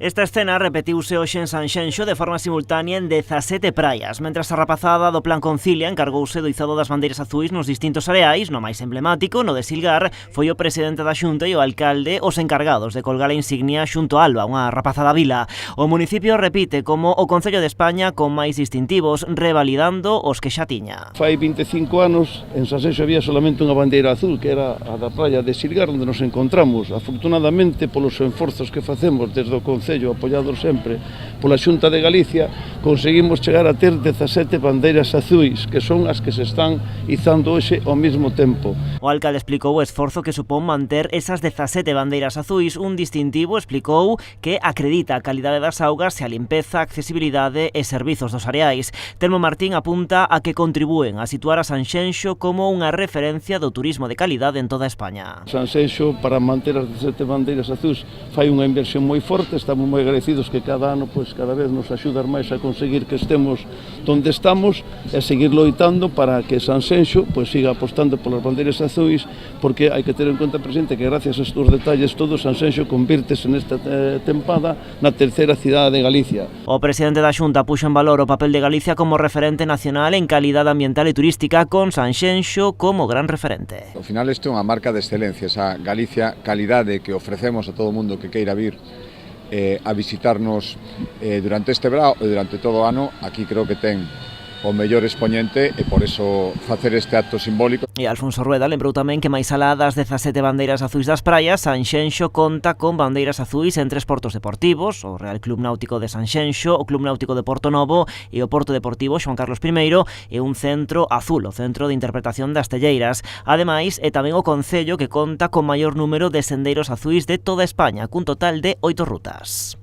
Esta escena repetiuse hoxe en Sanxenxo de forma simultánea en 17 praias, mentras a rapazada do Plan Concilia encargouse do izado das bandeiras azuis nos distintos areais. No máis emblemático, no de Silgar, foi o presidente da Xunta e o alcalde os encargados de colgar a insignia xunto a Alba, unha rapazada vila. O municipio repite como o Concello de España con máis distintivos, revalidando os que xa tiña. Fai 25 anos en Sanxenxo había solamente unha bandeira azul, que era a da praia de Silgar, onde nos encontramos. Afortunadamente, polos esforzos que facemos desde o Concello, apoiados sempre pola Xunta de Galicia, conseguimos chegar a ter 17 bandeiras azuis, que son as que se están izando hoxe ao mesmo tempo. O alcalde explicou o esforzo que supón manter esas 17 bandeiras azuis, un distintivo, explicou, que acredita a calidade das augas e a limpeza, accesibilidade e servizos dos areais. Telmo Martín apunta a que contribúen a situar a Sanxenxo como unha referencia do turismo de calidade en toda España. Sanxenxo, para manter as 17 bandeiras azuis, fai unha inversión moi forte. Estamos moi agradecidos que cada ano, cada vez nos axudan máis a conseguir que estemos onde estamos e seguir loitando para que Sanxenxo siga apostando polas bandeiras azuis, porque hai que ter en conta presente que gracias a estes detalles todos Sanxenxo convírtese nesta tempada na terceira cidade de Galicia. O presidente da Xunta puxo en valor o papel de Galicia como referente nacional en calidade ambiental e turística, con Sanxenxo como gran referente. Ao final isto é unha marca de excelencia, esa Galicia calidade que ofrecemos a todo o mundo que queira vir a visitarnos durante este verao e durante todo o ano. Aquí creo que ten o mellor expoñente e por eso facer este acto simbólico. E Alfonso Rueda lembrou tamén que máis alá das 17 bandeiras azuis das praias, Sanxenxo conta con bandeiras azuis en 3 portos deportivos: o Real Club Náutico de Sanxenxo, o Club Náutico de Porto Novo e o Porto Deportivo Xoán Carlos I, e un centro azul, o Centro de Interpretación das Telleiras. Ademais, é tamén o concello que conta con maior número de sendeiros azuis de toda España, cun total de 8 rutas.